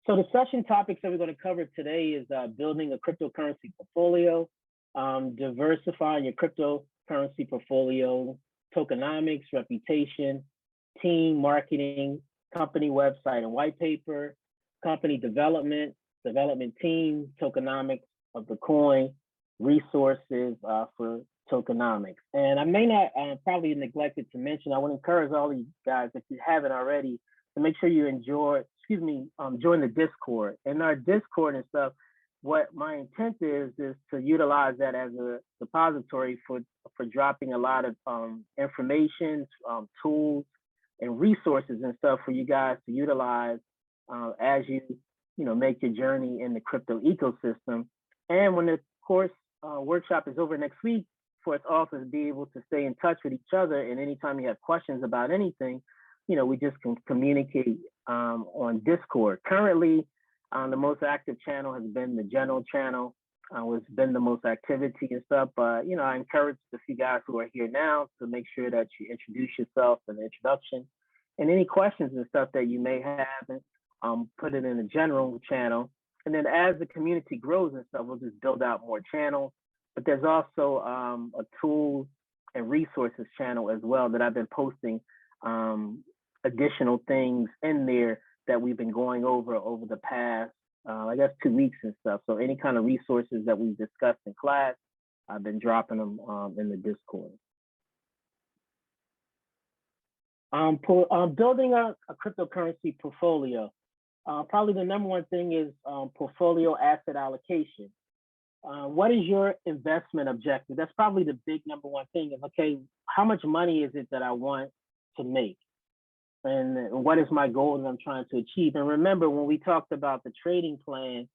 So the session topics that we're going to cover today is building a cryptocurrency portfolio, diversifying your cryptocurrency portfolio, tokenomics, reputation, team, marketing, company website and white paper, company development, development team, tokenomics of the coin, resources for tokenomics. And I may not probably neglected to mention, I would encourage all of you guys, if you haven't already, to make sure you join the Discord. And our Discord and stuff, what my intent is to utilize that as a repository for dropping a lot of information, tools, and resources and stuff for you guys to utilize as you make your journey in the crypto ecosystem. And when the course workshop is over next week, for us also to be able to stay in touch with each other, and anytime you have questions about anything, we just can communicate on Discord. Currently, the most active channel has been the general channel, which has been the most activity and stuff. But I encourage the few guys who are here now to make sure that you introduce yourself in the introduction, and any questions and stuff that you may have, put it in the general channel. And then as the community grows and stuff, we'll just build out more channels. But there's also a tools and resources channel as well that I've been posting additional things in there that we've been going over the past, I guess, 2 weeks and stuff. So any kind of resources that we've discussed in class, I've been dropping them in the Discord. Building a cryptocurrency portfolio. Probably the number one thing is portfolio asset allocation. What is your investment objective? That's probably the big number one thing is, okay, how much money is it that I want to make? And what is my goal that I'm trying to achieve? And remember, when we talked about the trading plan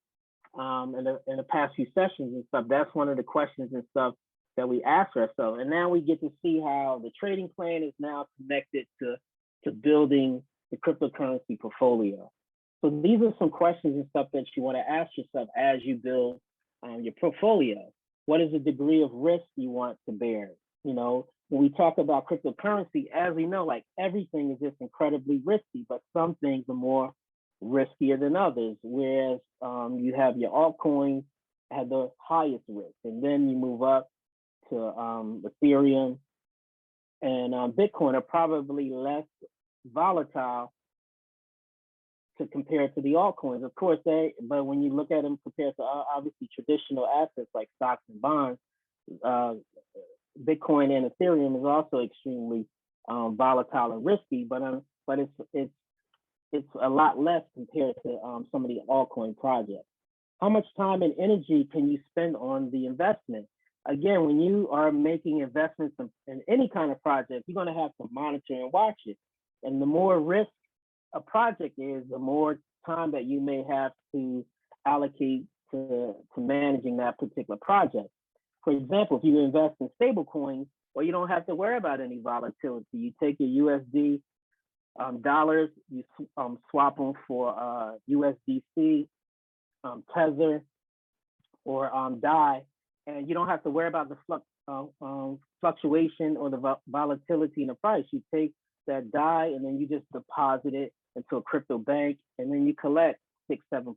in the past few sessions and stuff, that's one of the questions and stuff that we asked ourselves. And now we get to see how the trading plan is now connected to building the cryptocurrency portfolio. So these are some questions and stuff that you want to ask yourself as you build your portfolio. What is the degree of risk you want to bear? When we talk about cryptocurrency, as we know, like everything is just incredibly risky, but some things are more riskier than others. Whereas you have your altcoins have the highest risk, and then you move up to Ethereum and Bitcoin are probably less volatile to compare to the altcoins. Of course, but when you look at them compared to obviously traditional assets like stocks and bonds, Bitcoin and Ethereum is also extremely volatile and risky, but it's a lot less compared to some of the altcoin projects. How much time and energy can you spend on the investment? Again, when you are making investments in any kind of project, you're going to have to monitor and watch it. And the more risk a project is, the more time that you may have to allocate to managing that particular project. For example, if you invest in stable coins, well, you don't have to worry about any volatility. You take your USD dollars, you swap them for USDC, Tether, or DAI, and you don't have to worry about the fluctuation or the volatility in the price. You take that DAI and then you just deposit it into a crypto bank, and then you collect 6-7%.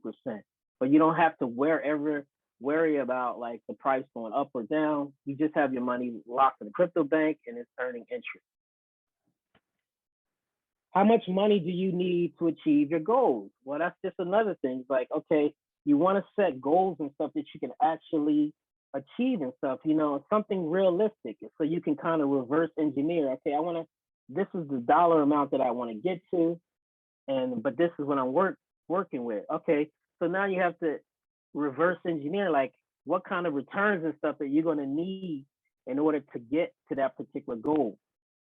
But you don't have to worry about like the price going up or down. You just have your money locked in a crypto bank and it's earning interest. How much money do you need to achieve your goals? Well, that's just another thing. It's like, okay, you want to set goals and stuff that you can actually achieve and stuff, something realistic. So you can kind of reverse engineer. Okay, this is the dollar amount that I want to get to, but this is what I'm working with. Okay, so now you have to reverse engineer, like what kind of returns and stuff that you're going to need in order to get to that particular goal.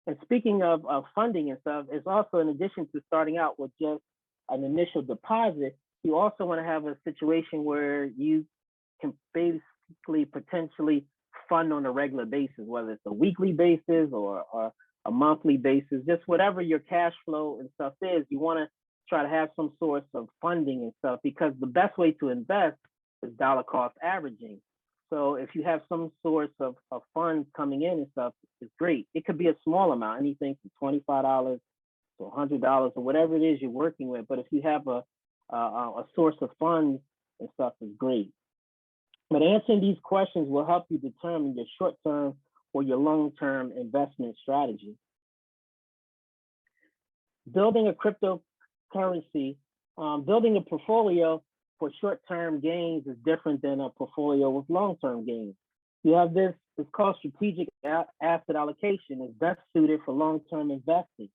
And speaking of funding and stuff, it's also, in addition to starting out with just an initial deposit, you also want to have a situation where you can basically potentially fund on a regular basis, whether it's a weekly basis or a monthly basis, just whatever your cash flow and stuff is. You want to try to have some source of funding and stuff, because the best way to invest is dollar cost averaging. So if you have some source of funds coming in and stuff, it's great. It could be a small amount, anything from $25 to $100 or whatever it is you're working with. But if you have a a source of funds and stuff is great. But answering these questions will help you determine your short-term or your long-term investment strategy. Building a cryptocurrency, building a portfolio for short-term gains is different than a portfolio with long-term gains. You have this, it's called strategic asset allocation. It's best suited for long-term investing.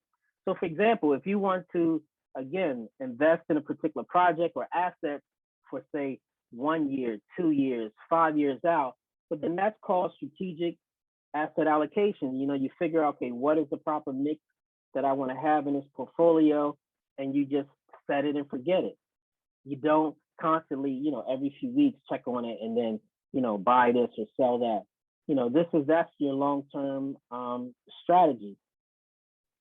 So for example, if you want to, again, invest in a particular project or asset for say 1 year, 2 years, 5 years out, but then that's called strategic asset allocation. You know, you figure out, okay, what is the proper mix that I want to have in this portfolio, and you just set it and forget it. You don't constantly, you know, every few weeks check on it and then, you know, buy this or sell that. You know, that's your long-term strategy.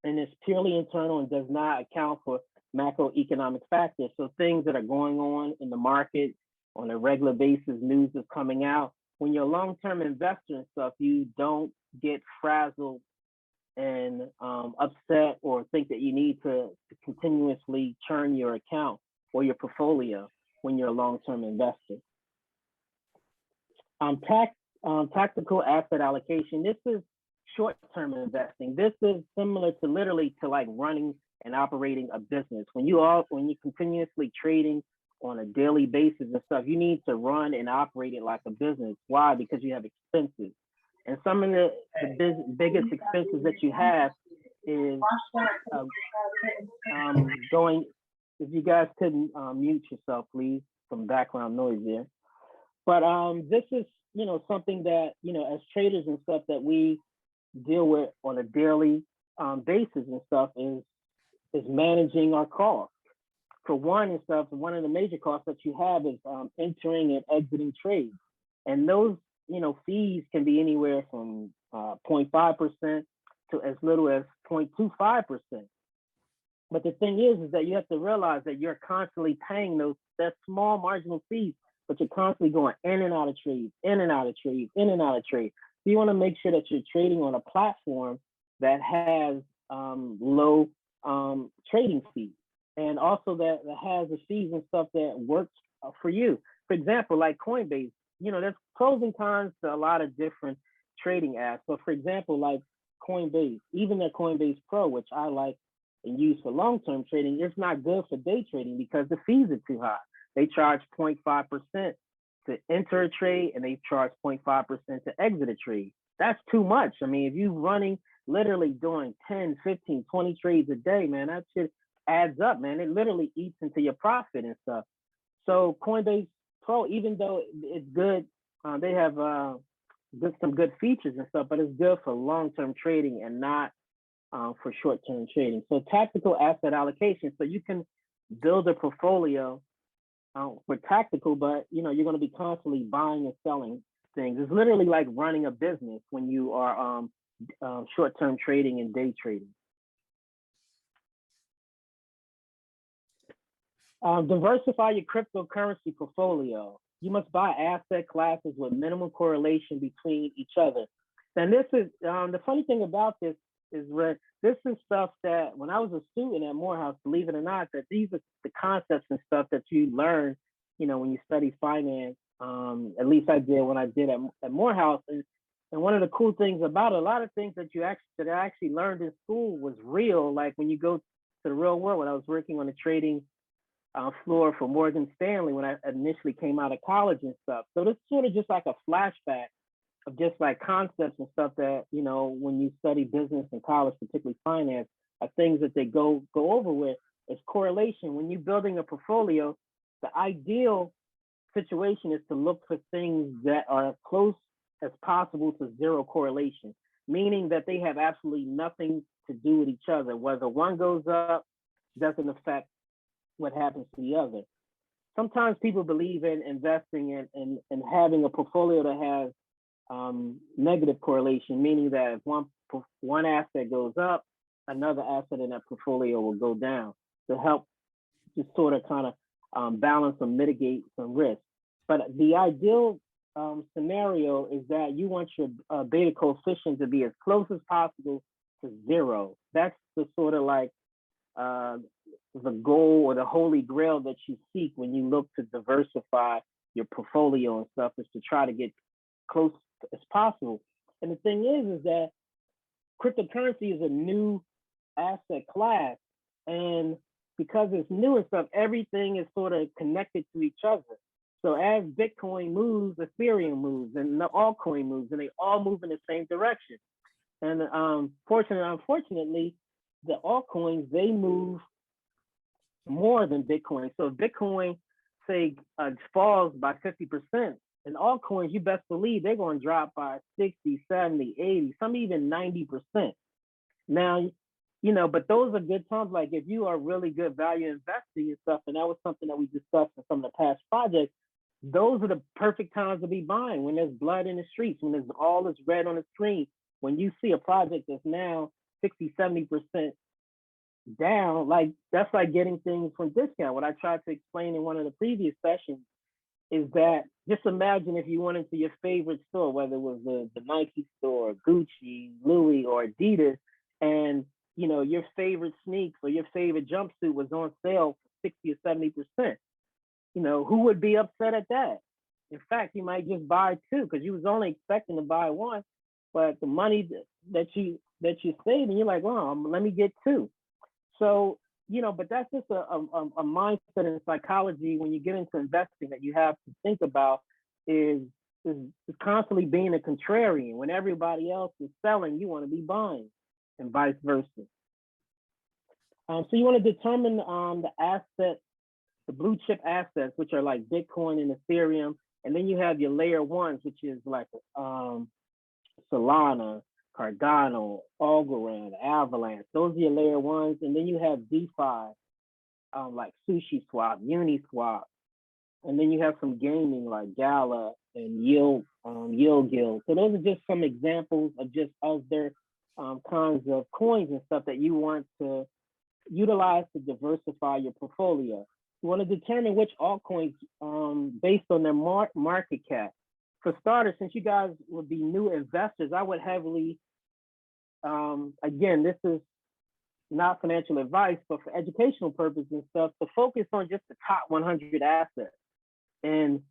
And it's purely internal and does not account for macroeconomic factors. So things that are going on in the market on a regular basis, news is coming out. When you're a long-term investor and stuff, you don't get frazzled and upset or think that you need to continuously churn your account or your portfolio when you're a long-term investor. Tactical asset allocation. This is short-term investing. This is similar to literally to like running and operating a business. When you're continuously trading on a daily basis and stuff, you need to run and operate it like a business. Why? Because you have expenses. And some of the biggest expenses that you have is going, if you guys couldn't mute yourself, please, some background noise there. But this is, you know, something that, you know, as traders and stuff that we deal with on a daily basis and stuff is managing our costs. For one and stuff, one of the major costs that you have is entering and exiting trades. And those, you know, fees can be anywhere from 0.5% to as little as 0.25%. But the thing is that you have to realize that you're constantly paying that small marginal fees, but you're constantly going in and out of trades, in and out of trades, in and out of trades. So you want to make sure that you're trading on a platform that has low trading fees, and also that has the fees and stuff that works for you. For example, like Coinbase, you know, there's pros and cons to a lot of different trading apps. So for example, like Coinbase, even their Coinbase Pro, which I like and use for long-term trading, it's not good for day trading because the fees are too high. They charge 0.5% to enter a trade and they charge 0.5% to exit a trade. That's too much. I mean, if you're running, literally doing 10, 15, 20 trades a day, man, that shit adds up, man. It literally eats into your profit and stuff. So Coinbase Pro, even though it's good, they have some good features and stuff, but it's good for long-term trading and not for short-term trading. So tactical asset allocation. So you can build a portfolio for tactical, but you know, you're going to be constantly buying and selling things. It's literally like running a business when you are short-term trading and day trading. Diversify your cryptocurrency portfolio. You must buy asset classes with minimal correlation between each other. And this is the funny thing about this is this is stuff that when I was a student at Morehouse, believe it or not, that these are the concepts and stuff that you learn, you know, when you study finance. At least I did when I did at Morehouse. And one of the cool things about a lot of things that I actually learned in school was real. Like when you go to the real world, when I was working on the trading floor for Morgan Stanley when I initially came out of college and stuff. So this is sort of just like a flashback of just like concepts and stuff that, you know, when you study business in college, particularly finance, are things that they go over with is correlation. When you're building a portfolio, the ideal situation is to look for things that are close as possible to zero correlation, meaning that they have absolutely nothing to do with each other. Whether one goes up doesn't affect what happens to the other. Sometimes people believe in investing in having a portfolio that has negative correlation, meaning that if one asset goes up, another asset in that portfolio will go down to help just sort of kind of balance or mitigate some risk. But the ideal scenario is that you want your beta coefficient to be as close as possible to zero. That's the sort of like the goal or the holy grail that you seek when you look to diversify your portfolio and stuff is to try to get close as possible. And the thing is that cryptocurrency is a new asset class. And because it's new and stuff, everything is sort of connected to each other. So as Bitcoin moves, Ethereum moves, and the altcoin moves, and they all move in the same direction. And unfortunately, the altcoins, they move more than Bitcoin. So if Bitcoin, say, falls by 50%, and altcoins, you best believe they're going to drop by 60, 70, 80, some even 90%. Now, but those are good times. Like if you are really good value investing and stuff, and that was something that we discussed in some of the past projects, those are the perfect times to be buying when there's blood in the streets, when there's all this red on the screen. When you see a project that's now 60, 70% down, like that's like getting things from discount. What I tried to explain in one of the previous sessions is that just imagine if you went into your favorite store, whether it was the Nike store, Gucci, Louis, or Adidas, and your favorite sneaks or your favorite jumpsuit was on sale for 60 or 70%. Who would be upset at that? In fact, you might just buy two because you was only expecting to buy one, but the money that you saved, and you're like, well, let me get two. So, but that's just a mindset in psychology when you get into investing that you have to think about is constantly being a contrarian. When everybody else is selling, you want to be buying, and vice versa. So you want to determine the asset, the blue chip assets, which are like Bitcoin and Ethereum, and then you have your layer ones, which is like Solana, Cardano, Algorand, Avalanche. Those are your layer ones, and then you have DeFi, like SushiSwap, Uniswap, and then you have some gaming like Gala and Yield Guild. So those are just some examples of just other kinds of coins and stuff that you want to utilize to diversify your portfolio. You want to determine which altcoins based on their market cap. For starters, since you guys would be new investors, I would heavily, again, this is not financial advice, but for educational purposes and stuff, to focus on just the top 100 assets in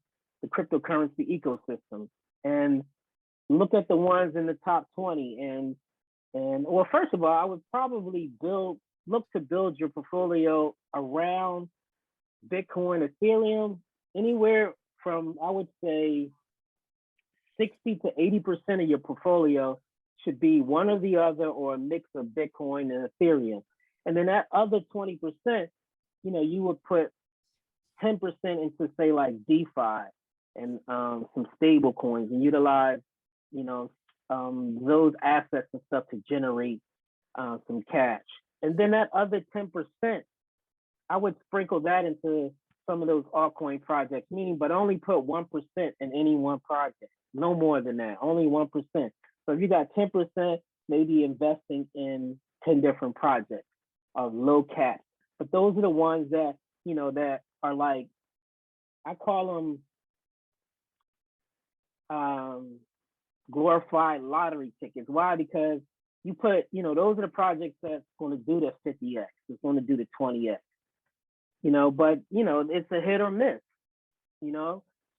the cryptocurrency ecosystem and look at the ones in the top 20. And well, first of all, I would probably look to build your portfolio around Bitcoin, Ethereum, anywhere from, I would say, 60 to 80% of your portfolio should be one or the other or a mix of Bitcoin and Ethereum. And then that other 20%, you would put 10% into, say, like DeFi and some stable coins and utilize, those assets and stuff to generate some cash. And then that other 10%, I would sprinkle that into some of those altcoin projects, but only put 1% in any one project. No more than that, only 1%. So if you got 10%, maybe investing in 10 different projects of low cap. But those are the ones that, that are like, I call them glorified lottery tickets. Why? Because you put, those are the projects that's going to do the 50X. It's going to do the 20X. But, it's a hit or miss,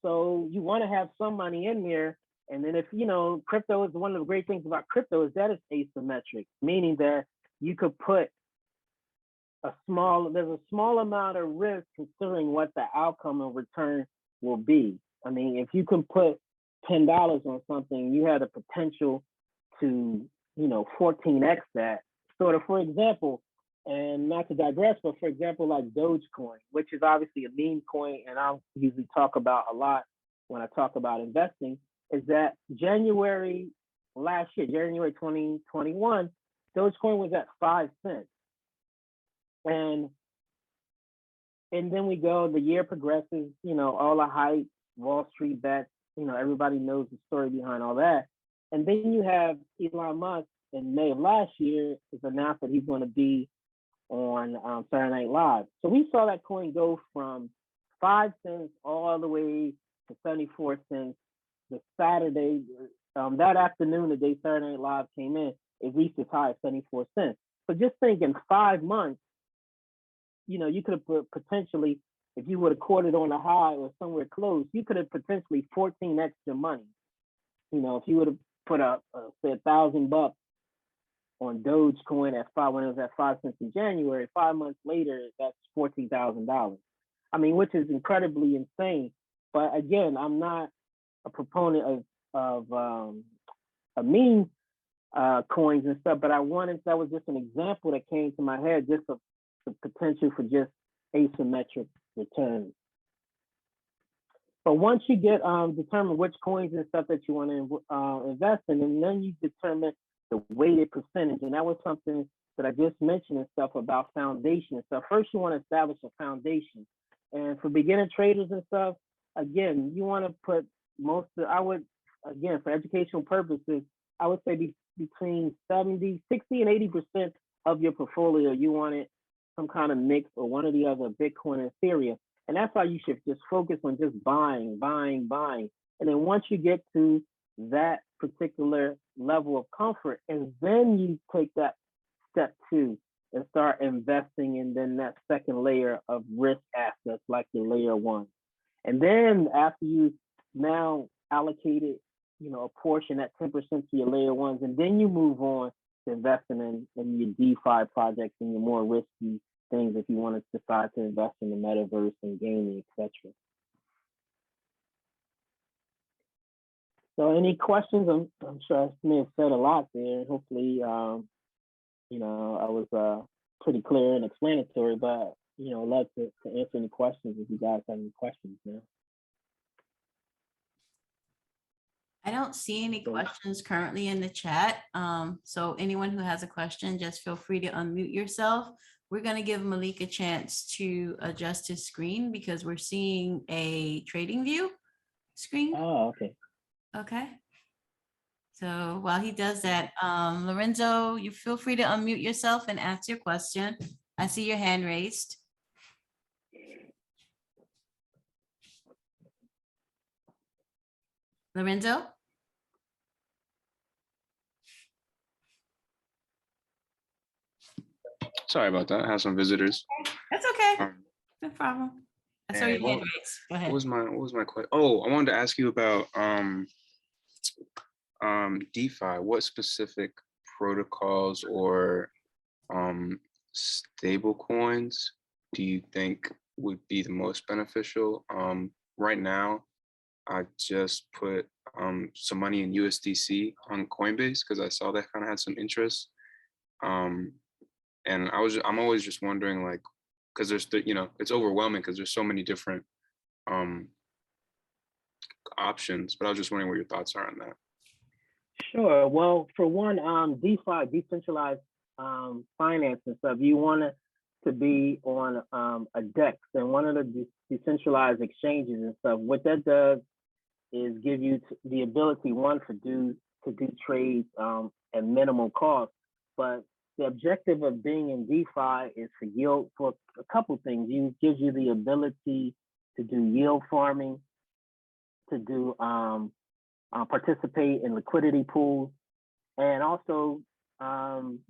So you want to have some money in there. And then if, crypto is one of the great things about crypto is that it's asymmetric, meaning that you could put there's a small amount of risk considering what the outcome of return will be. I mean, if you can put $10 on something, you have the potential to, 14X that. Sort of, for example, and not to digress, but for example, like Dogecoin, which is obviously a meme coin, and I'll usually talk about a lot when I talk about investing, is that January last year, January 2021, Dogecoin was at 5 cents. And then we go, the year progresses, all the hype, Wall Street bets, everybody knows the story behind all that. And then you have Elon Musk in May of last year is announced that he's going to be on Saturday Night Live. So we saw that coin go from 5 cents all the way to 74 cents. The Saturday, that afternoon, the day Saturday Night Live came in, it reached as high as 74 cents. So just think in 5 months, you could have potentially, if you would have caught it on a high or somewhere close, you could have potentially 14 extra money. If you would have put up, say, $1,000 on Dogecoin at when it was at 5 cents in January, 5 months later, that's $14,000. I mean, which is incredibly insane. But again, I'm not a proponent of meme coins and stuff, but that was just an example that came to my head, just of the potential for just asymmetric returns. But once you get determine which coins and stuff that you want to invest in, and then you determine the weighted percentage, and that was something that I just mentioned and stuff about foundation and stuff. First, you want to establish a foundation, and for beginner traders and stuff, again, you want to put for educational purposes, I would say between 60 and 80% of your portfolio, you want it some kind of mix or one or the other, Bitcoin and Ethereum. And that's why you should just focus on just buying. And then once you get to that particular level of comfort, and then you take that step 2 and start investing in then that second layer of risk assets like your layer 1. And then after you now allocated, a portion, that 10% to your layer 1s, and then you move on to investing in your DeFi projects and your more risky things if you want to decide to invest in the metaverse and gaming, etc. So any questions? I'm sure I may have said a lot there. Hopefully, I was pretty clear and explanatory, but, I'd love to answer any questions if you guys have any questions now. I don't see any questions currently in the chat. So anyone who has a question, just feel free to unmute yourself. We're going to give Malik a chance to adjust his screen because we're seeing a trading view screen. Oh, okay. Okay. So while he does that, Lorenzo, you feel free to unmute yourself and ask your question. I see your hand raised. Lorenzo? Sorry about that. I have some visitors. That's okay. No problem. I saw your hand raised. Go ahead. What was my question? Oh, I wanted to ask you about DeFi. What specific protocols or stable coins do you think would be the most beneficial? Right now, I just put some money in USDC on Coinbase because I saw that kind of had some interest. And I'm always just wondering, like, because there's it's overwhelming because there's so many different options. But I was just wondering what your thoughts are on that. Sure. Well, for one, DeFi, decentralized finance and stuff, you want it to be on a DEX and one of the decentralized exchanges and stuff. What that does is give you the ability, one, to do trades at minimal cost. But the objective of being in DeFi is for yield, for a couple things. It gives you the ability to do yield farming, to do participate in liquidity pools, and also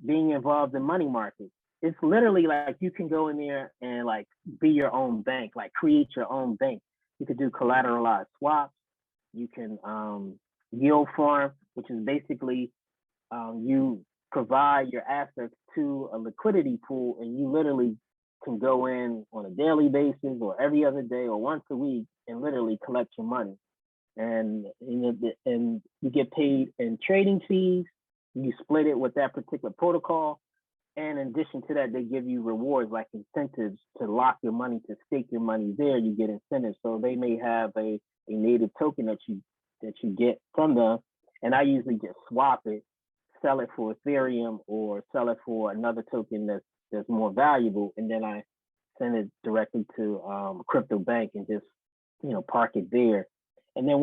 being involved in money markets. It's literally like you can go in there and like be your own bank, like create your own bank. You could do collateralized swaps. You can yield farm, which is basically you provide your assets to a liquidity pool, and you literally can go in on a daily basis or every other day or once a week and literally collect your money. And you get paid in trading fees. You split it with that particular protocol. And in addition to that, they give you rewards like incentives to lock your money, to stake your money there. You get incentives. So they may have a native token that you get from them. And I usually just swap it, sell it for Ethereum or sell it for another token that's more valuable. And then I send it directly to a crypto bank and just, park it there. And then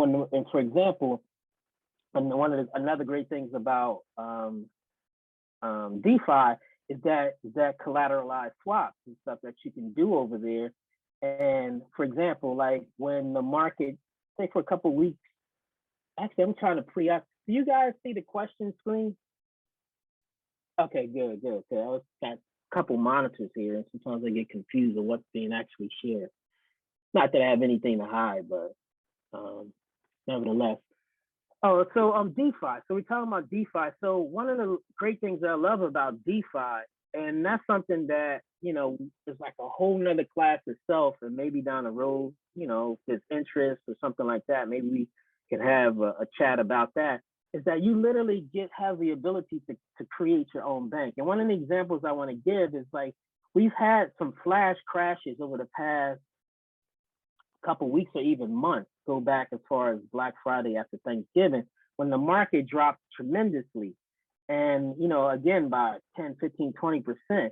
for example, another great things about DeFi is that collateralized swaps and stuff that you can do over there. And for example, like when the market, say for a couple of weeks, actually I'm trying to do you guys see the question screen? Okay, good. I was couple monitors here, and sometimes I get confused of what's being actually shared. Not that I have anything to hide, but nevertheless. Oh, so DeFi. So we're talking about DeFi. So one of the great things that I love about DeFi, and that's something that, you know, is like a whole nother class itself, and maybe down the road, you know, if there's interest or something like that, maybe we can have a chat about that, is that you literally have the ability to create your own bank. And one of the examples I want to give is like, we've had some flash crashes over the past couple weeks or even months, go back as far as Black Friday after Thanksgiving, when the market dropped tremendously. And, you know, again, by 10, 15, 20%.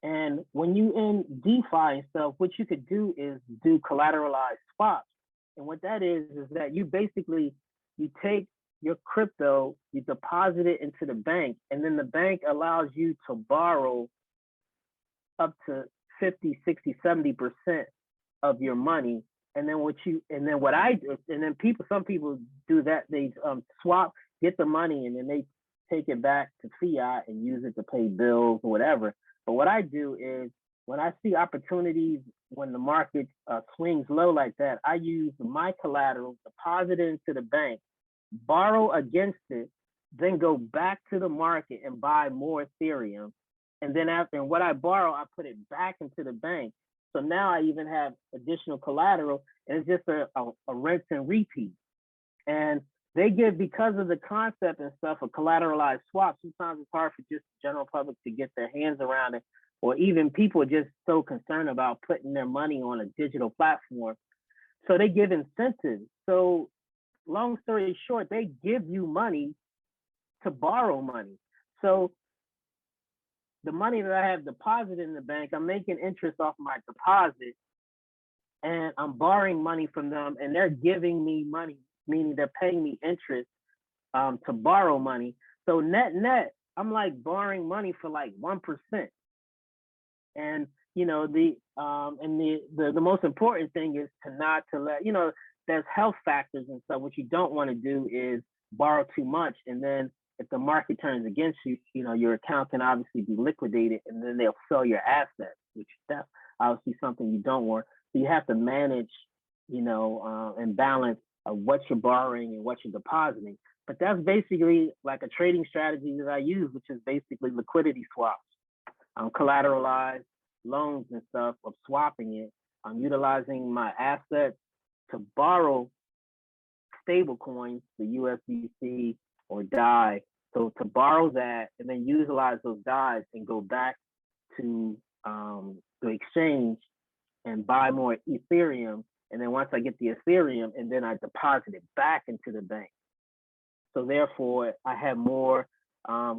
And when you in DeFi and stuff, what you could do is do collateralized swaps. And what that is that you basically, you take your crypto, you deposit it into the bank, and then the bank allows you to borrow up to 50, 60, 70% of your money. And then what I do, and then some people do that, they swap, get the money, and then they take it back to fiat and use it to pay bills or whatever. But what I do is, when I see opportunities, when the market swings low like that, I use my collateral, deposit it into the bank, borrow against it, then go back to the market and buy more Ethereum. And then and what I borrow, I put it back into the bank. So now I even have additional collateral, and it's just a rinse and repeat. And they give, because of the concept and stuff of collateralized swaps, sometimes it's hard for just the general public to get their hands around it, or even people just so concerned about putting their money on a digital platform. So they give incentives. So long story short, they give you money to borrow money. So the money that I have deposited in the bank, I'm making interest off my deposit, and I'm borrowing money from them, and they're giving me money, meaning they're paying me interest to borrow money. So net, I'm like borrowing money for like 1%. And you know, the most important thing is to let, you know, there's health factors and stuff. What you don't want to do is borrow too much, and then if the market turns against you, you know, your account can obviously be liquidated, and then they'll sell your assets, which that's obviously something you don't want. So you have to manage, you know, and balance what you're borrowing and what you're depositing. But that's basically like a trading strategy that I use, which is basically liquidity swaps, collateralized loans and stuff, of swapping it. I'm utilizing my assets to borrow stable coins, the USDC or DAI. So to borrow that and then utilize those DAIs and go back to the exchange and buy more Ethereum. And then once I get the Ethereum, and then I deposit it back into the bank. So therefore, I have more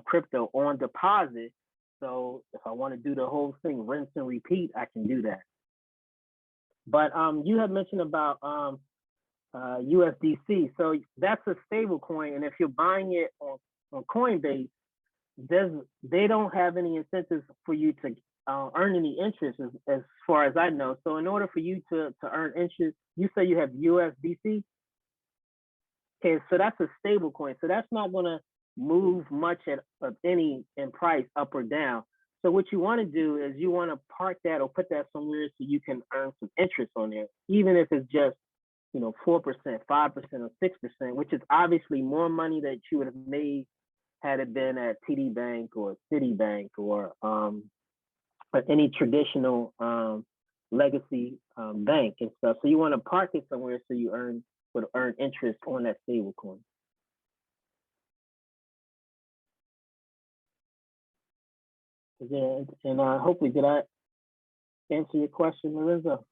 crypto on deposit. So if I want to do the whole thing, rinse and repeat, I can do that. But you had mentioned about USDC. So that's a stable coin. And if you're buying it on Coinbase, they don't have any incentives for you to earn any interest, as far as I know. So in order for you to earn interest, you say you have USDC. Okay, so that's a stable coin. So that's not going to move much of any in price up or down. So what you want to do is you want to park that or put that somewhere so you can earn some interest on there, even if it's just, you know, 4%, 5%, or 6%, which is obviously more money that you would have made had it been at TD Bank or Citibank or any traditional legacy bank and stuff. So you want to park it somewhere so you would earn interest on that stable coin. Yeah, and hopefully, did I answer your question, Lorenzo?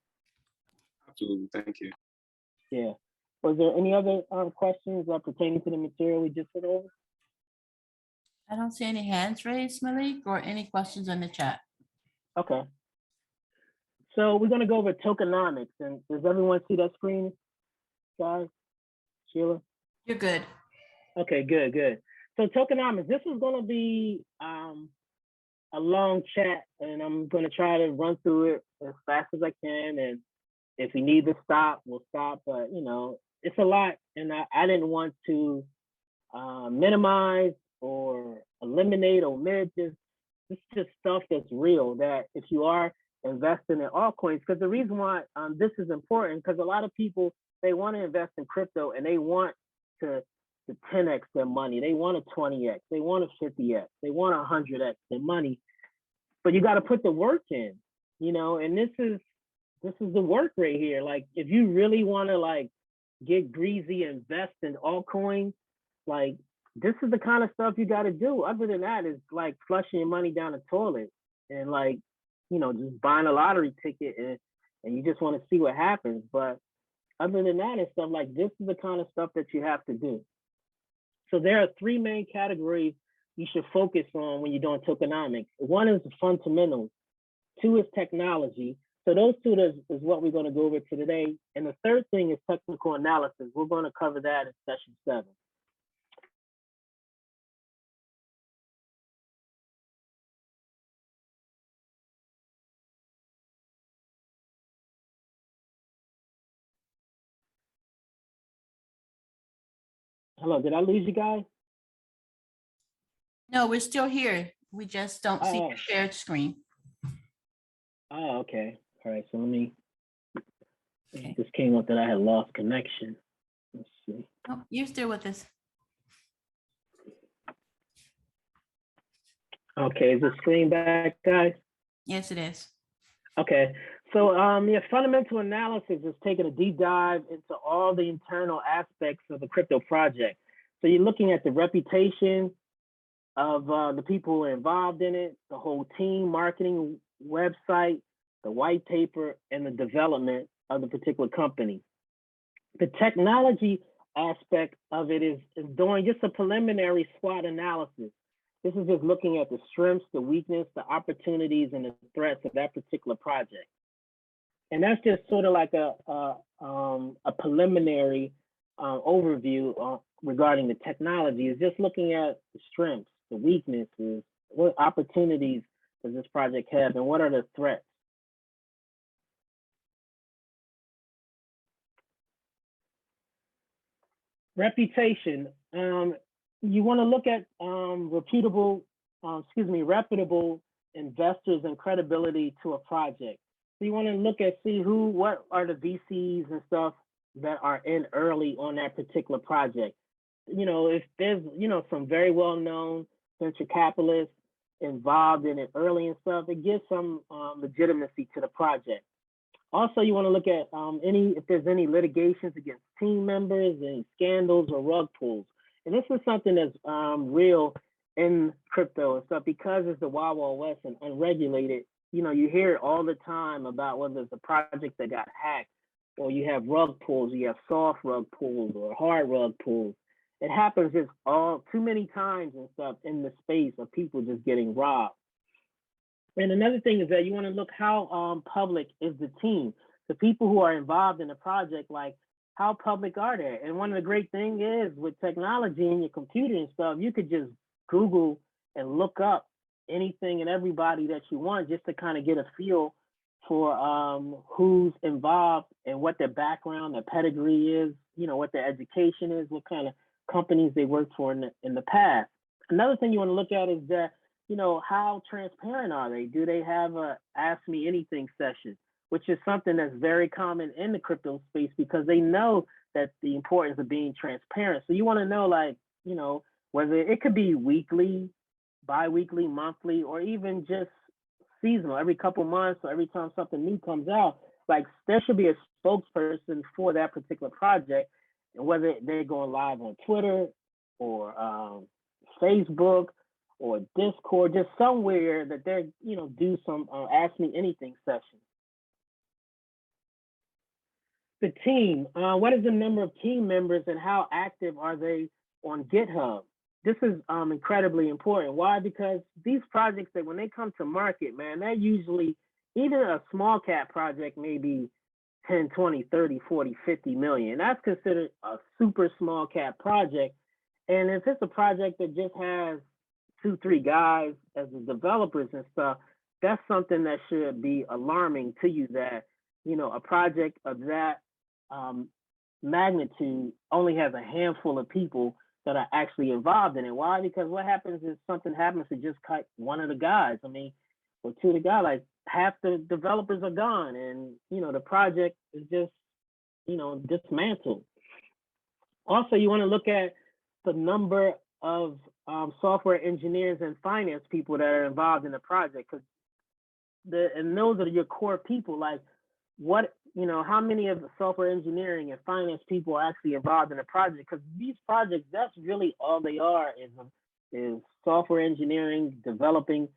Absolutely, thank you. Yeah. Was there any other questions pertaining to the material we just went over? I don't see any hands raised, Malik, or any questions in the chat. Okay. So we're going to go over tokenomics. And does everyone see that screen, guys? Sheila? You're good. Okay, good. So tokenomics, this is going to be a long chat, and I'm going to try to run through it as fast as I can. And if we need to stop, we'll stop. But, you know, it's a lot. And I didn't want to minimize or eliminate or omit just this is just stuff that's real, that if you are investing in altcoins, because the reason why this is important, because a lot of people, they want to invest in crypto and they want to 10x their money. They want a 20x, they want a 50x, they want a 100x their money. But you got to put the work in, you know, and this is the work right here. Like if you really want to like get greasy, invest in altcoins, like this is the kind of stuff you got to do. Other than that, is like flushing your money down the toilet and like, you know, just buying a lottery ticket and you just want to see what happens. But other than that and stuff, like this is the kind of stuff that you have to do. So there are three main categories you should focus on when you're doing tokenomics. One is the fundamentals. Two is technology. So those two is what we're going to go over today. And the third thing is technical analysis. We're going to cover that in session 7. Hello, did I lose you guys? No, we're still here. We just don't see Oh. your shared screen. Oh, okay. All right, so let me, Okay. this came up that I had lost connection. Let's see. Oh, you're still with us. Okay, is the screen back, guys? Yes, it is. Okay, so your fundamental analysis is taking a deep dive into all the internal aspects of a crypto project. So you're looking at the reputation of the people involved in it, the whole team, marketing, website, the white paper, and the development of the particular company. The technology aspect of it is doing just a preliminary SWOT analysis. This is just looking at the strengths, the weakness, the opportunities, and the threats of that particular project. And that's just sort of like a preliminary overview regarding the technology. Is just looking at the strengths, the weaknesses, what opportunities does this project have, and what are the threats? Reputation. You want to look at reputable investors and credibility to a project. So you want to look at, what are the VCs and stuff that are in early on that particular project. You know, if there's, some very well-known venture capitalists involved in it early and stuff, it gives some legitimacy to the project. Also, you want to look at if there's any litigations against team members, any scandals or rug pulls. And this is something that's real in crypto and stuff, because it's the Wild Wild West and unregulated. You hear it all the time about whether it's a project that got hacked, or you have rug pulls, you have soft rug pulls or hard rug pulls. It happens just too many times and stuff in the space of people just getting robbed. And another thing is that you want to look how public is the team. The people who are involved in the project, like how public are they? And one of the great things is with technology and your computer and stuff, you could just Google and look up anything and everybody that you want, just to kind of get a feel for who's involved and what their background, their pedigree is, what their education is, what kind of companies they worked for in the past. Another thing you want to look at is that, how transparent are they? Do they have a Ask Me Anything session, which is something that's very common in the crypto space, because they know that the importance of being transparent. So you want to know, whether it could be weekly, bi-weekly, monthly, or even just seasonal, every couple months or every time something new comes out. Like there should be a spokesperson for that particular project, and whether they're going live on Twitter or Facebook or Discord, just somewhere that they're, do some Ask Me Anything session. The team, what is the number of team members and how active are they on GitHub? This is incredibly important. Why? Because these projects, that when they come to market, man, they're usually, even a small cap project may be 10, 20, 30, 40, 50 million. That's considered a super small cap project. And if it's a project that just has 2-3 guys as the developers and stuff, that's something that should be alarming to you, that, a project of that magnitude only has a handful of people that are actually involved in it. Why? Because what happens is something happens to just cut one of the guys. I mean, or two of the guys, like half the developers are gone, and the project is just dismantled. Also, you want to look at the number of software engineers and finance people that are involved in the project, because and those are your core people. Like, how many of the software engineering and finance people are actually involved in the project? Because these projects, that's really all they are, is software engineering, developing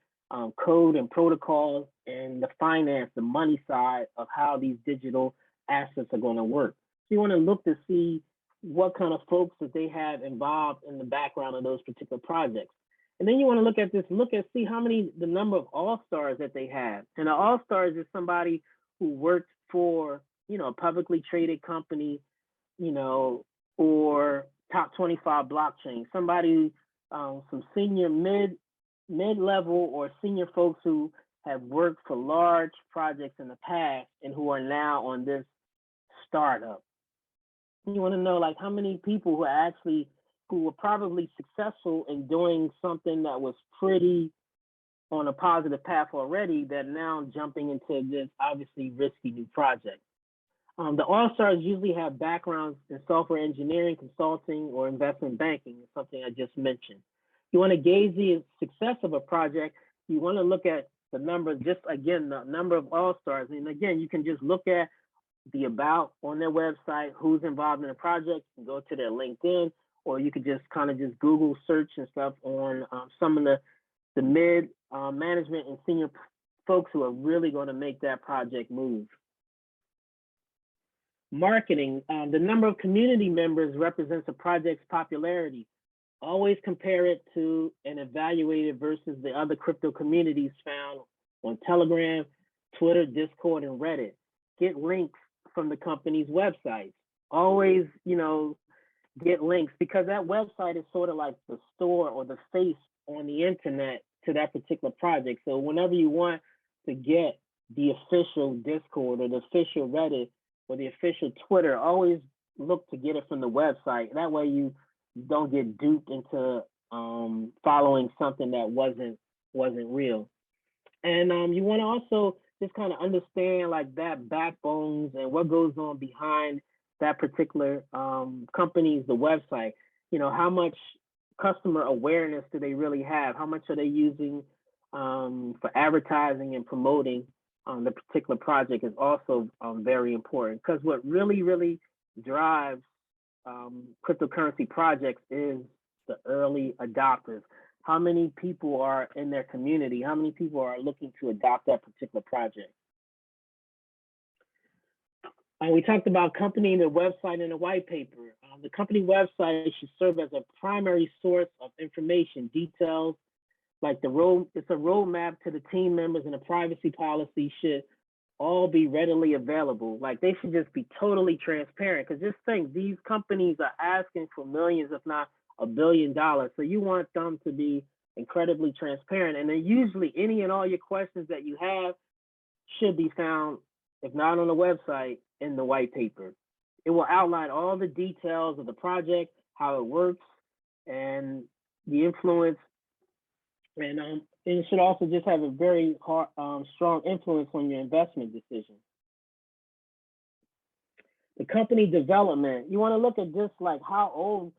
code and protocols, and the finance, the money side of how these digital assets are going to work. So you want to look to see what kind of folks that they have involved in the background of those particular projects. And then you want to see the number of all-stars that they have. And an all-stars is somebody who worked for, a publicly traded company, or top 25 blockchain, somebody, some senior mid-level or senior folks who have worked for large projects in the past and who are now on this startup. You want to know, like, how many people who were probably successful in doing something that was pretty on a positive path already, that now jumping into this obviously risky new project. The All-Stars usually have backgrounds in software engineering, consulting, or investment banking, something I just mentioned. You want to gauge the success of a project. You want to look at the number, the number of All-Stars. And again, you can just look at the about on their website, who's involved in the project, and go to their LinkedIn, or you could just kind of just Google search and stuff on some of the mid management and senior folks who are really going to make that project move. Marketing, the number of community members represents a project's popularity. Always compare it to and evaluate it versus the other crypto communities found on Telegram, Twitter, Discord, and Reddit. Get links from the company's websites. Always, get links, because that website is sort of like the store or the face on the internet to that particular project. So whenever you want to get the official Discord or the official Reddit or the official Twitter, always look to get it from the website. That way you don't get duped into following something that wasn't real. And you want to also just kind of understand like that backbones and what goes on behind that particular company's the website. How much customer awareness do they really have? How much are they using for advertising and promoting the particular project is also very important, because what really drives cryptocurrency projects is the early adopters. How many people are in their community? How many people are looking to adopt that particular project? We talked about company, the website, and the white paper. The company website should serve as a primary source of information, details, like it's a roadmap to the team members, and the privacy policy should all be readily available. Like, they should just be totally transparent, because just think, these companies are asking for millions, if not $1 billion. So you want them to be incredibly transparent. And then usually any and all your questions that you have should be found, if not on the website, in the white paper. It will outline all the details of the project, how it works, and the influence. And it should also just have a very strong influence on your investment decision. The company development, you want to look at just like, how old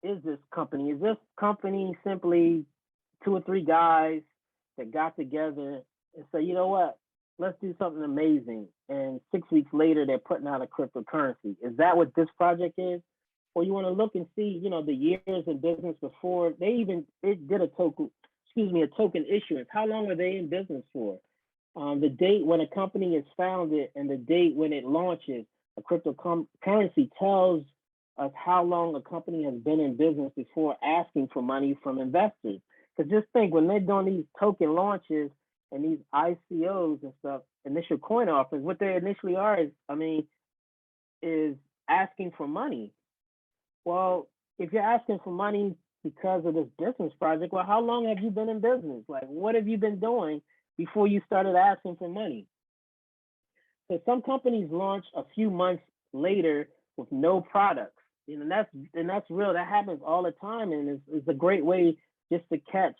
is this company? Is this company simply 2 or 3 guys that got together and say, you know what, let's do something amazing, and 6 weeks later they're putting out a cryptocurrency? Is that what this project is? Or you want to look and see, the years in business before it did a token issuance. How long were they in business for? The date when a company is founded and the date when it launches. A cryptocurrency tells us how long a company has been in business before asking for money from investors. Because just think, when they're doing these token launches and these ICOs and stuff, initial coin offers, what they initially are is asking for money. Well, if you're asking for money because of this business project, well, how long have you been in business? Like, what have you been doing before you started asking for money? So some companies launch a few months later with no products. You know, that's real. That happens all the time, and it's a great way just to catch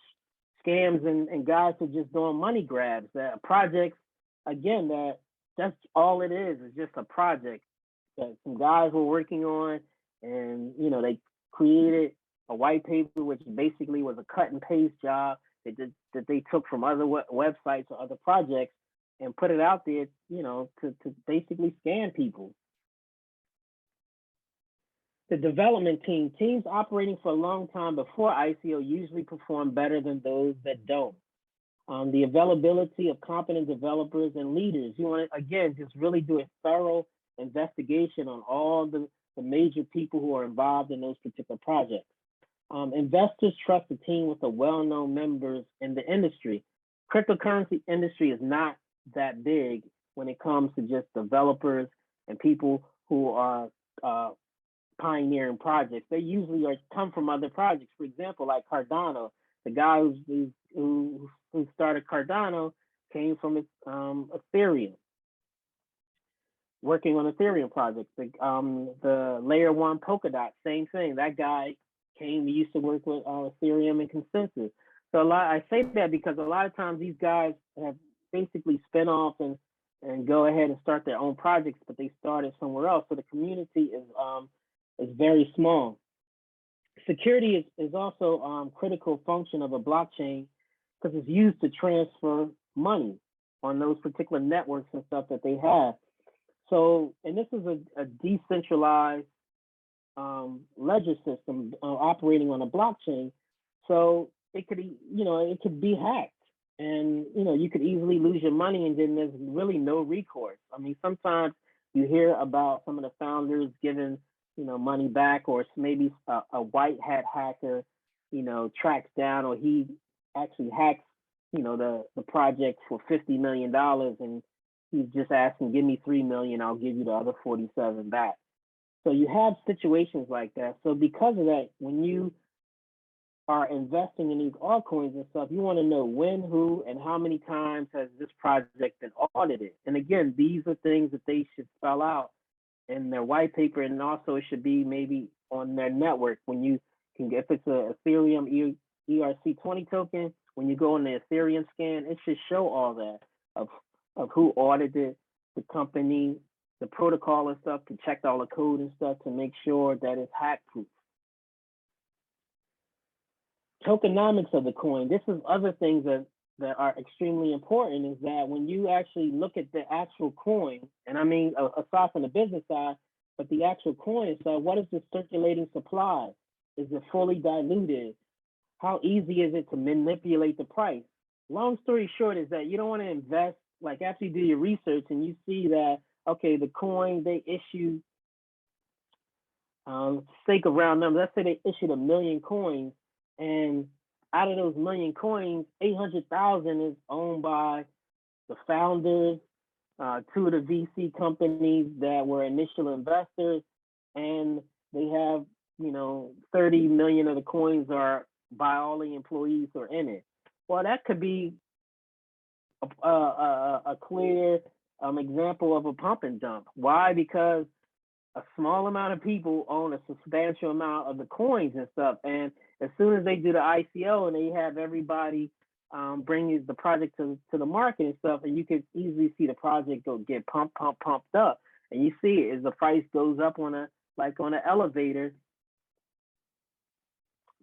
scams and guys who are just doing money grabs. That projects, again, that's all it is. It's just a project that some guys were working on, and you know they created a white paper, which basically was a cut and paste job that they took from other websites or other projects and put it out there, you know, to basically scam people. The development team, teams operating for a long time before ICO usually perform better than those that don't. The availability of competent developers and leaders. You want to, again, just really do a thorough investigation on all the major people who are involved in those particular projects. Investors trust a team with the well-known members in the industry. Cryptocurrency industry is not that big when it comes to just developers and people who are pioneering projects. They usually come from other projects. For example, like Cardano, the guy who started Cardano came from Ethereum, working on Ethereum projects. The layer one Polkadot, same thing. That guy used to work with Ethereum and Consensus. So I say that because a lot of times these guys have basically spin off and go ahead and start their own projects, but they started somewhere else. So the community is very small. Security is also critical function of a blockchain because it's used to transfer money on those particular networks and stuff that they have. So, and this is a decentralized ledger system operating on a blockchain. So it could, it could be hacked, and you could easily lose your money, and then there's really no recourse. I mean, sometimes you hear about some of the founders giving money back, or maybe a white hat hacker, tracks down, or he actually hacks, the project for $50 million, and he's just asking, give me 3 million, I'll give you the other 47 back. So you have situations like that. So because of that, when you are investing in these altcoins and stuff, you want to know when, who, and how many times has this project been audited. And again, these are things that they should spell out in their white paper, and also it should be maybe on their network. When you can get, if it's a Ethereum ERC20 token, when you go on the Ethereum scan, it should show all that of who audited the company, the protocol and stuff, to check all the code and stuff to make sure that it's hack proof. Tokenomics of the coin. This is other things that are extremely important, is that when you actually look at the actual coin, and I mean, aside from the business side, but the actual coin, so what is the circulating supply? Is it fully diluted? How easy is it to manipulate the price? Long story short is that you don't want to invest, like after you do your research and you see that, okay, the coin, they issue, sake of round numbers, let's say they issued 1 million coins, and out of those 1 million coins, 800,000 is owned by the founders, 2 of the VC companies that were initial investors, and they have, 30 million of the coins are by all the employees who are in it. Well, that could be a clear example of a pump and dump. Why? Because a small amount of people own a substantial amount of the coins and stuff, and as soon as they do the ICO and they have everybody bring the project to the market and stuff, and you can easily see the project get pumped up, and you see it as the price goes up on an elevator.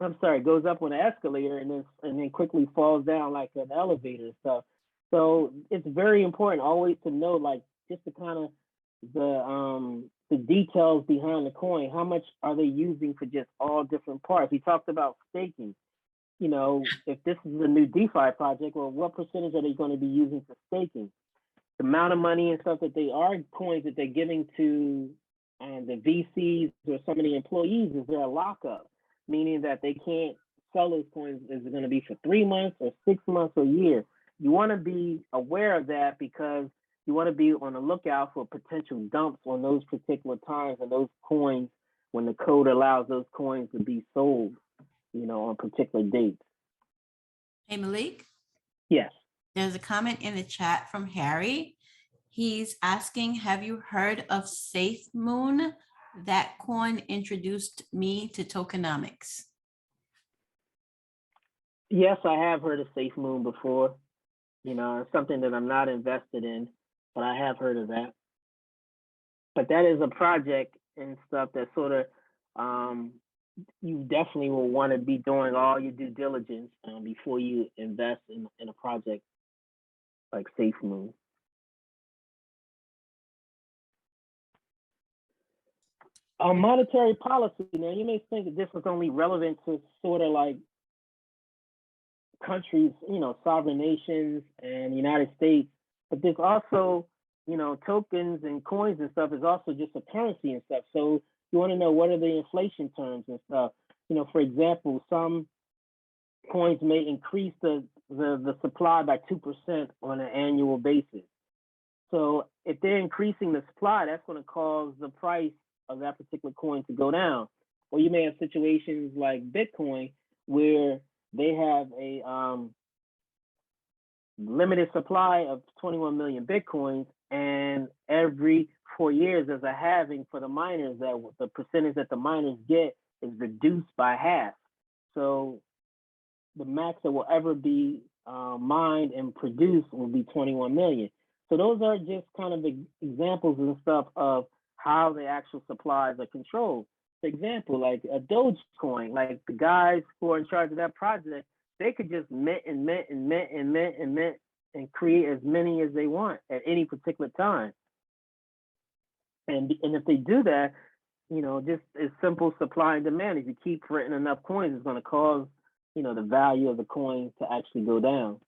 I'm sorry, goes up on an escalator and then quickly falls down like an elevator and stuff. So it's very important always to know, like, just the kind of the details behind the coin. How much are they using for just all different parts? We talked about staking. If this is a new DeFi project, well, what percentage are they going to be using for staking? The amount of money and stuff that coins that they're giving to the VCs or some of the employees, is there a lockup? Meaning that they can't sell those coins. Is it going to be for 3 months or 6 months or a year? You want to be aware of that, because you want to be on the lookout for potential dumps on those particular times and those coins when the code allows those coins to be sold, on particular dates. Hey, Malik. Yes. There's a comment in the chat from Harry. He's asking, have you heard of SafeMoon? that coin introduced me to tokenomics. Yes, I have heard of Safe Moon before. You know, it's something that I'm not invested in, but I have heard of that. But that is a project and stuff that sort of you definitely will want to be doing all your due diligence before you invest in a project like Safe Moon. Monetary policy. Now, you may think that this is only relevant to sort of like countries, you know, sovereign nations and the United States, but there's also, you know, tokens and coins and stuff is also just a currency and stuff. So you want to know what are the inflation terms and stuff. You know, for example, some coins may increase the supply by 2% on an annual basis. So if they're increasing the supply, that's going to cause the price of that particular coin to go down. Or you may have situations like Bitcoin where they have a limited supply of 21 million Bitcoins, and every 4 years there's a halving for the miners, that the percentage that the miners get is reduced by half. So the max that will ever be mined and produced will be 21 million. So those are just kind of examples and stuff of how the actual supplies are controlled. For example, like a Dogecoin, like the guys who are in charge of that project, they could just mint and mint and mint and mint and mint and create as many as they want at any particular time. And if they do that, you know, just as simple supply and demand. If you keep printing enough coins, it's going to cause, you know, the value of the coin to actually go down.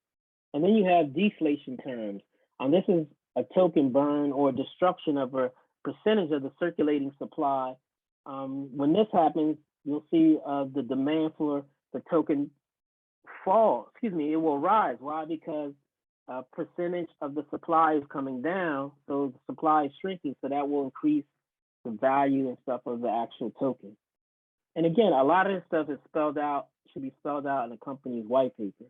And then you have deflation terms. This is a token burn or destruction of a percentage of the circulating supply. When this happens, you'll see the demand for the token fall. Excuse me, it will rise. Why? Because a percentage of the supply is coming down, so the supply is shrinking. So that will increase the value and stuff of the actual token. And again, a lot of this stuff is spelled out, should be spelled out in the company's white paper.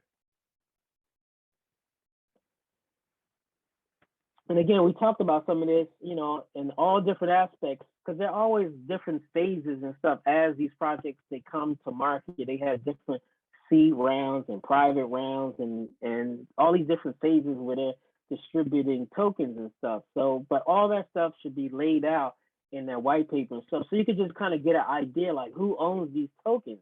And again, we talked about some of this, you know, in all different aspects, because there are always different phases and stuff as these projects, they come to market. They have different seed rounds and private rounds and all these different phases where they're distributing tokens and stuff. So, but all that stuff should be laid out in their white paper and stuff. So you could just kind of get an idea like who owns these tokens,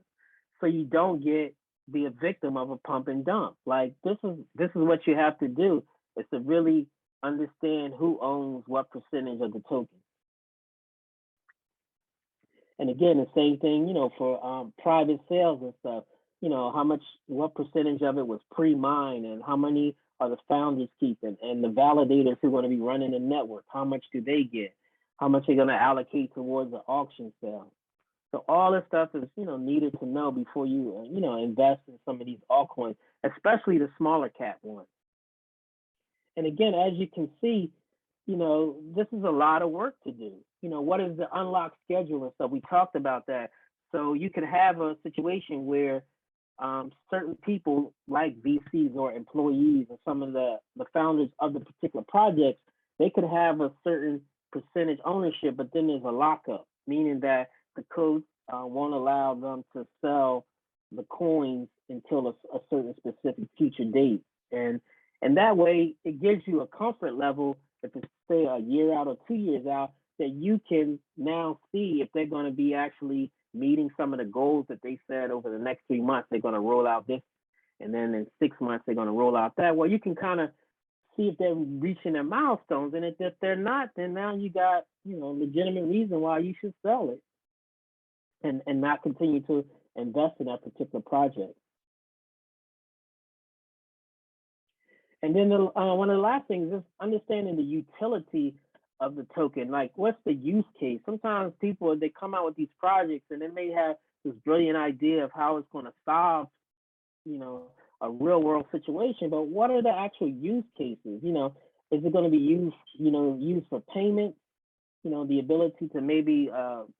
so you don't be a victim of a pump and dump. Like this is what you have to do, is to really understand who owns what percentage of the token. And again, the same thing, you know, for private sales and stuff, you know, what percentage of it was pre-mined, and how many are the founders keeping, and the validators who are going to be running the network, how much do they get? How much they're going to allocate towards the auction sale. So all this stuff is, you know, needed to know before you, you know, invest in some of these altcoins, especially the smaller cap ones. And again, as you can see, you know, this is a lot of work to do. You know, what is the unlock schedule and stuff? We talked about that. So you could have a situation where certain people like VCs or employees or some of the founders of the particular projects, they could have a certain percentage ownership, but then there's a lockup, meaning that the code won't allow them to sell the coins until a certain specific future date. And that way, it gives you a comfort level, if it's say a year out or 2 years out, that you can now see if they're going to be actually meeting some of the goals that they said over the next 3 months. They're going to roll out this, and then in 6 months they're going to roll out that. Well, you can kind of see if they're reaching their milestones, and if they're not, then now you got, you know, legitimate reason why you should sell it and not continue to invest in that particular project. And then one of the last things is understanding the utility of the token. Like, what's the use case? Sometimes people, they come out with these projects and they may have this brilliant idea of how it's going to solve, you know, a real world situation, but what are the actual use cases? You know, is it going to be used, you know, used for payment? You know, the ability to maybe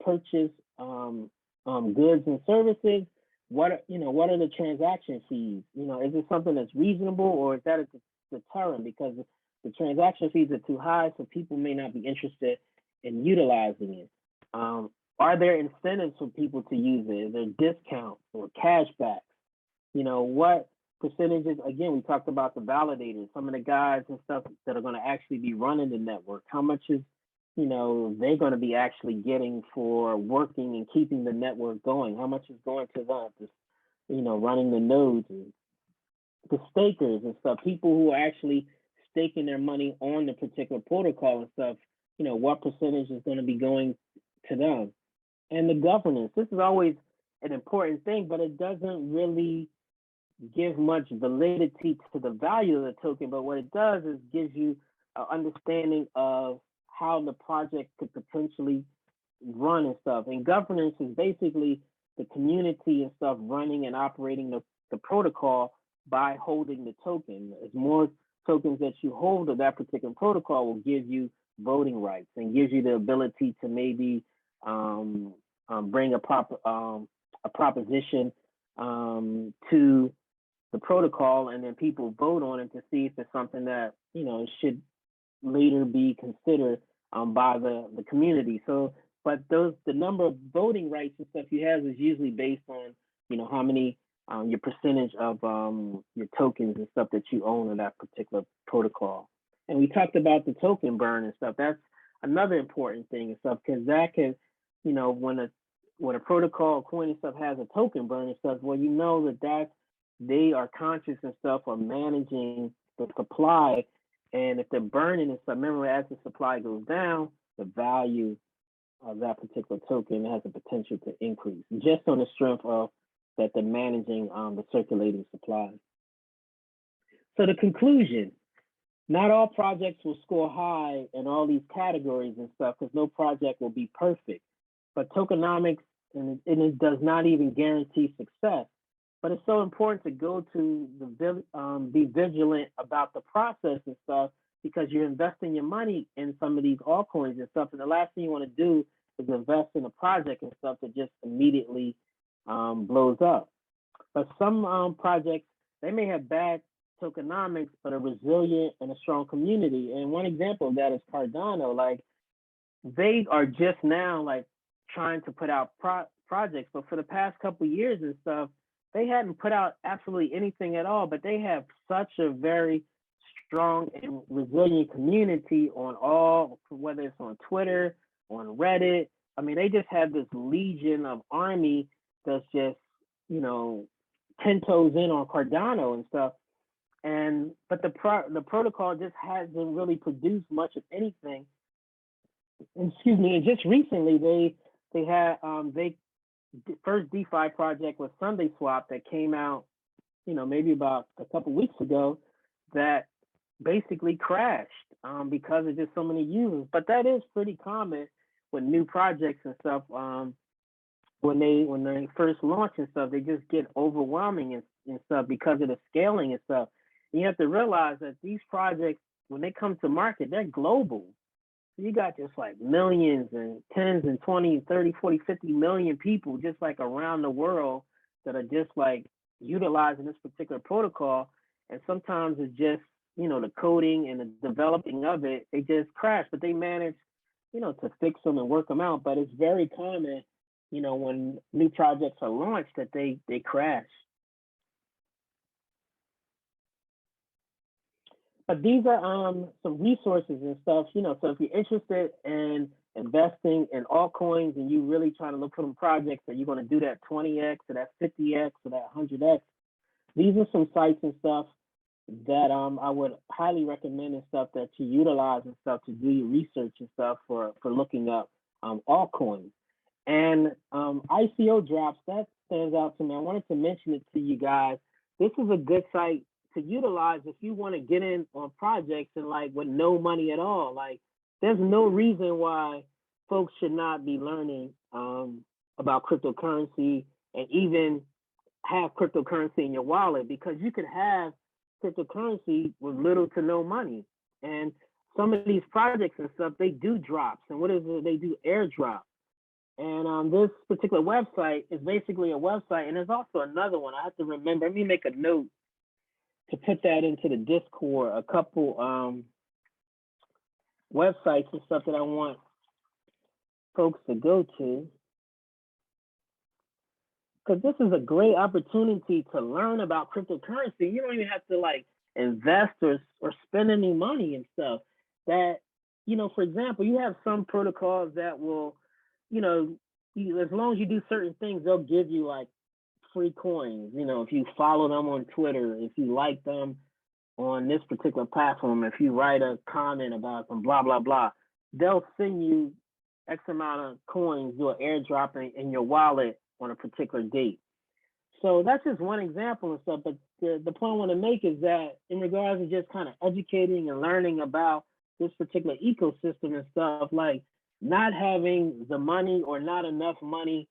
purchase goods and services. What are the transaction fees? You know, is it something that's reasonable, or is that a deterrent because the transaction fees are too high, so people may not be interested in utilizing it? Are there incentives for people to use it? Is there discounts or cashbacks? You know, what percentages, again, we talked about the validators, some of the guys and stuff that are going to actually be running the network. How much is, you know, they're going to be actually getting for working and keeping the network going? How much is going to them, just, you know, running the nodes and the stakers and stuff, people who are actually staking their money on the particular protocol and stuff, you know, what percentage is going to be going to them? And the governance, this is always an important thing, but it doesn't really give much validity to the value of the token. But what it does is gives you an understanding of how the project could potentially run and stuff. And governance is basically the community and stuff running and operating the protocol by holding the token. As more tokens that you hold of that particular protocol will give you voting rights and gives you the ability to maybe bring a proposition to the protocol, and then people vote on it to see if it's something that, you know, should later be considered by the community. So, but the number of voting rights and stuff you have is usually based on, you know, how many your percentage of your tokens and stuff that you own in that particular protocol. And we talked about the token burn and stuff. That's another important thing and stuff, because that can, you know, when a protocol coin and stuff has a token burn and stuff, well, you know that they are conscious and stuff of managing the supply. And if they're burning and stuff, remember, as the supply goes down, the value of that particular token has the potential to increase just on the strength of that they're managing the circulating supply. So the conclusion, not all projects will score high in all these categories and stuff, because no project will be perfect. But tokenomics, and it does not even guarantee success. But it's so important to go to be vigilant about the process and stuff, because you're investing your money in some of these altcoins and stuff. And the last thing you want to do is invest in a project and stuff that just immediately blows up. But some projects, they may have bad tokenomics, but a resilient and a strong community. And one example of that is Cardano. Like, they are just now like trying to put out projects, but for the past couple of years and stuff, they hadn't put out absolutely anything at all. But they have such a very strong and resilient community on all, whether it's on Twitter, on Reddit. I mean, they just have this legion of army that's just, you know, 10 toes in on Cardano and stuff. And but the protocol just hasn't really produced much of anything. Excuse me. And just recently, they had first DeFi project was SundaeSwap that came out, you know, maybe about a couple weeks ago, that basically crashed because of just so many users. But that is pretty common with new projects and stuff. When they first launch and stuff, they just get overwhelming and stuff because of the scaling and stuff. And you have to realize that these projects, when they come to market, they're global. You got just like millions and tens and 20, 30, 40, 50 million people just like around the world that are just like utilizing this particular protocol. And sometimes it's just, you know, the coding and the developing of it, they just crash, but they manage, you know, to fix them and work them out. But it's very common, you know, when new projects are launched, that they crash. But these are some resources and stuff, you know, so if you're interested in investing in altcoins and you really trying to look for them projects that you're going to do that 20x or that 50x or that 100x, these are some sites and stuff that I would highly recommend and stuff that you utilize and stuff to do your research and stuff for looking up altcoins. And ICO drops, that stands out to me. I wanted to mention it to you guys. This is a good site to utilize if you want to get in on projects and like with no money at all. Like, there's no reason why folks should not be learning about cryptocurrency and even have cryptocurrency in your wallet, because you could have cryptocurrency with little to no money. And some of these projects and stuff, they do drops. And what is it? They do airdrop. And this particular website is basically a website. And there's also another one. I have to remember. Let me make a note to put that into the Discord. A couple websites and stuff that I want folks to go to, because this is a great opportunity to learn about cryptocurrency. You don't even have to like invest or spend any money and stuff. That, for example, you have some protocols that will, as long as you do certain things, they'll give you like free coins. If you follow them on Twitter, if you like them on this particular platform, if you write a comment about them, blah, blah, blah, they'll send you X amount of coins, do an airdrop in your wallet on a particular date. So that's just one example and stuff. But the point I want to make is that in regards to just kind of educating and learning about this particular ecosystem and stuff, like not having the money or not enough money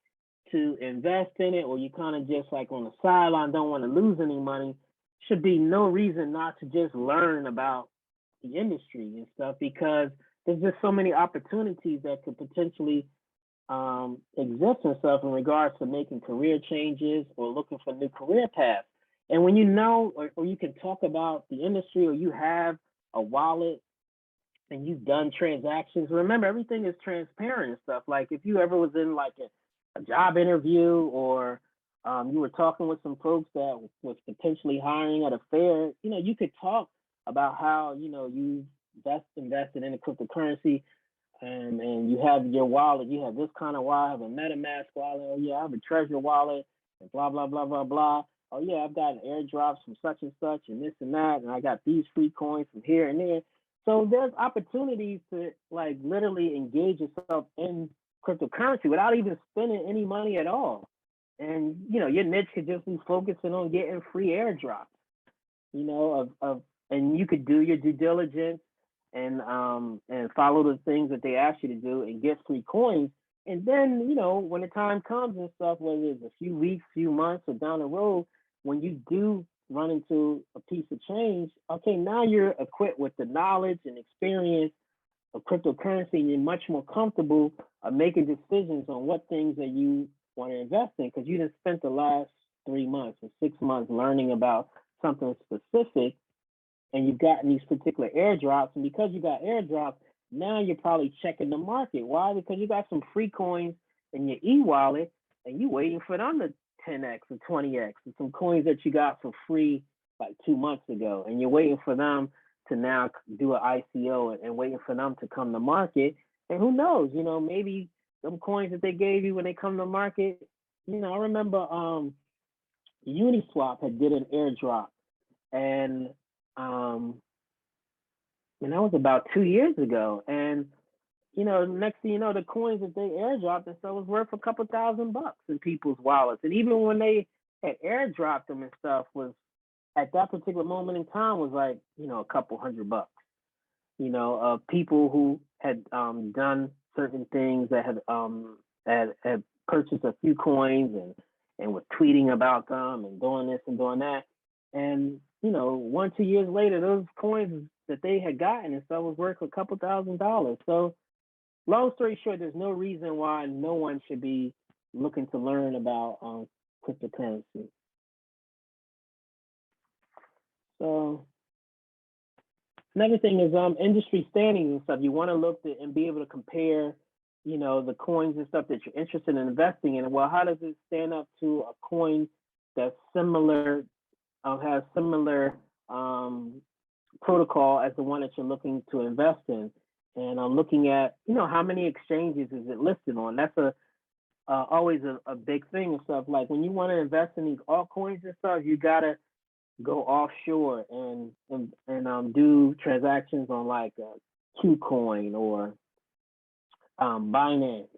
to invest in it, or you kind of just like on the sideline, don't want to lose any money, should be no reason not to just learn about the industry and stuff, because there's just so many opportunities that could potentially exist and stuff in regards to making career changes or looking for new career paths. And when you know, or you can talk about the industry, or you have a wallet and you've done transactions, remember everything is transparent and stuff. Like if you ever was in like a job interview, or you were talking with some folks that was potentially hiring at a fair, you could talk about how, you invested in a cryptocurrency, and you have your wallet, you have this kind of wallet, I have a MetaMask wallet, oh yeah, I have a Treasure wallet, and blah, blah, blah, blah, blah. Oh yeah, I've gotten airdrops from such and such, and this and that, and I got these free coins from here and there. So there's opportunities to like literally engage yourself in cryptocurrency without even spending any money at all. And your niche could just be focusing on getting free airdrops, and you could do your due diligence and follow the things that they ask you to do and get free coins. And then, when the time comes and stuff, whether it's a few weeks, few months, or down the road, when you do run into a piece of change, okay, now you're equipped with the knowledge and experience of cryptocurrency, and you're much more comfortable making decisions on what things that you want to invest in, because you just spent the last 3 months or 6 months learning about something specific, and you've gotten these particular airdrops. And because you got airdrops, now you're probably checking the market. Why? Because you got some free coins in your e-wallet, and you're waiting for them to 10x or 20x, and some coins that you got for free like 2 months ago, and you're waiting for them to now do an ICO and waiting for them to come to market. And who knows, maybe them coins that they gave you when they come to market, I remember Uniswap had did an airdrop, and that was about 2 years ago. And next thing you know, the coins that they airdropped and stuff was worth a couple $1,000 in people's wallets. And even when they had airdropped them and stuff, was at that particular moment in time was like, a couple $100. Of people who had done certain things, that had purchased a few coins and was tweeting about them and doing this and doing that. And 1, 2 years later, those coins that they had gotten and stuff was worth a couple $1,000. So long story short, there's no reason why no one should be looking to learn about cryptocurrency. So another thing is industry standings and stuff. You want to look at and be able to compare, the coins and stuff that you're interested in investing in. Well, how does it stand up to a coin that's similar, has similar protocol as the one that you're looking to invest in? And I'm looking at, how many exchanges is it listed on? That's always a big thing and stuff. Like when you want to invest in these altcoins and stuff, you gotta go offshore and do transactions on like KuCoin or Binance.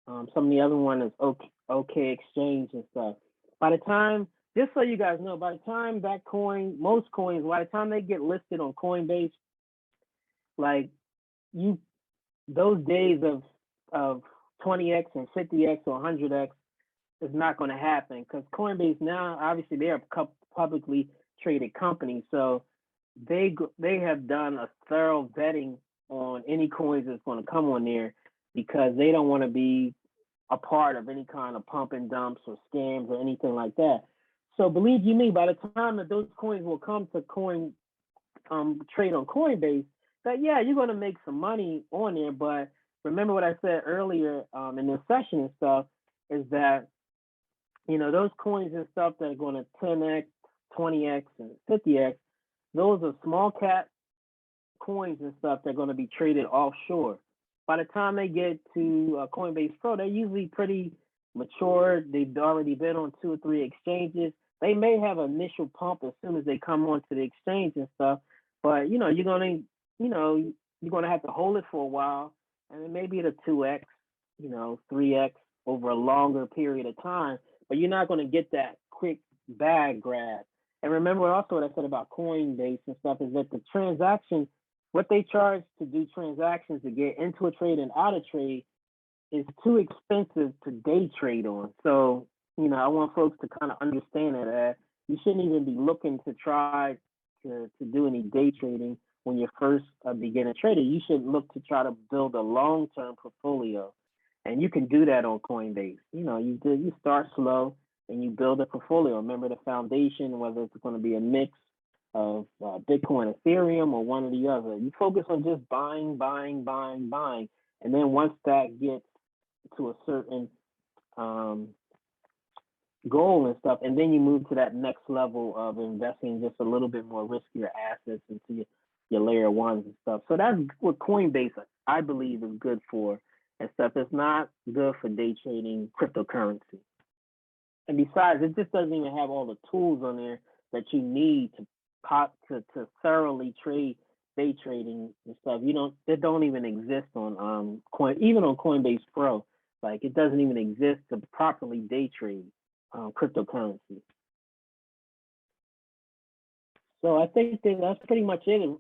Some of the other one is OK Exchange and stuff. By the time, just so you guys know, by the time that coin, most coins, by the time they get listed on Coinbase, like those days of 20x and 50x or 100x is not going to happen, because Coinbase now, obviously, they're a publicly traded company, so they have done a thorough vetting on any coins that's going to come on there, because they don't want to be a part of any kind of pump and dumps or scams or anything like that. So believe you me, by the time that those coins will come to trade on Coinbase, that yeah, you're going to make some money on there, but remember what I said earlier in this session and stuff is that, those coins and stuff that are going to 10x, 20x, and 50x, those are small cap coins and stuff that are going to be traded offshore. By the time they get to Coinbase Pro, they're usually pretty mature. They've already been on 2 or 3 exchanges. They may have an initial pump as soon as they come onto the exchange and stuff, but you're gonna have to hold it for a while, and then maybe at a 2x, 3x over a longer period of time. But you're not going to get that quick bag grab. And remember also what I said about Coinbase and stuff is that the transaction, what they charge to do transactions to get into a trade and out of trade is too expensive to day trade on. So, I want folks to kind of understand that you shouldn't even be looking to try to do any day trading when you're first a beginner trader. You should look to try to build a long-term portfolio. And you can do that on Coinbase. You start slow and you build a portfolio. Remember the foundation, whether it's going to be a mix of Bitcoin, Ethereum, or one or the other. You focus on just buying, buying, buying, buying. And then once that gets to a certain goal and stuff, and then you move to that next level of investing just a little bit more riskier assets into your layer ones and stuff. So that's what Coinbase, I believe, is good for and stuff. It's not good for day trading cryptocurrency. And besides, it just doesn't even have all the tools on there that you need to thoroughly trade day trading and stuff. They don't even exist on even on Coinbase Pro. Like, it doesn't even exist to properly day trade cryptocurrency. So I think that's pretty much it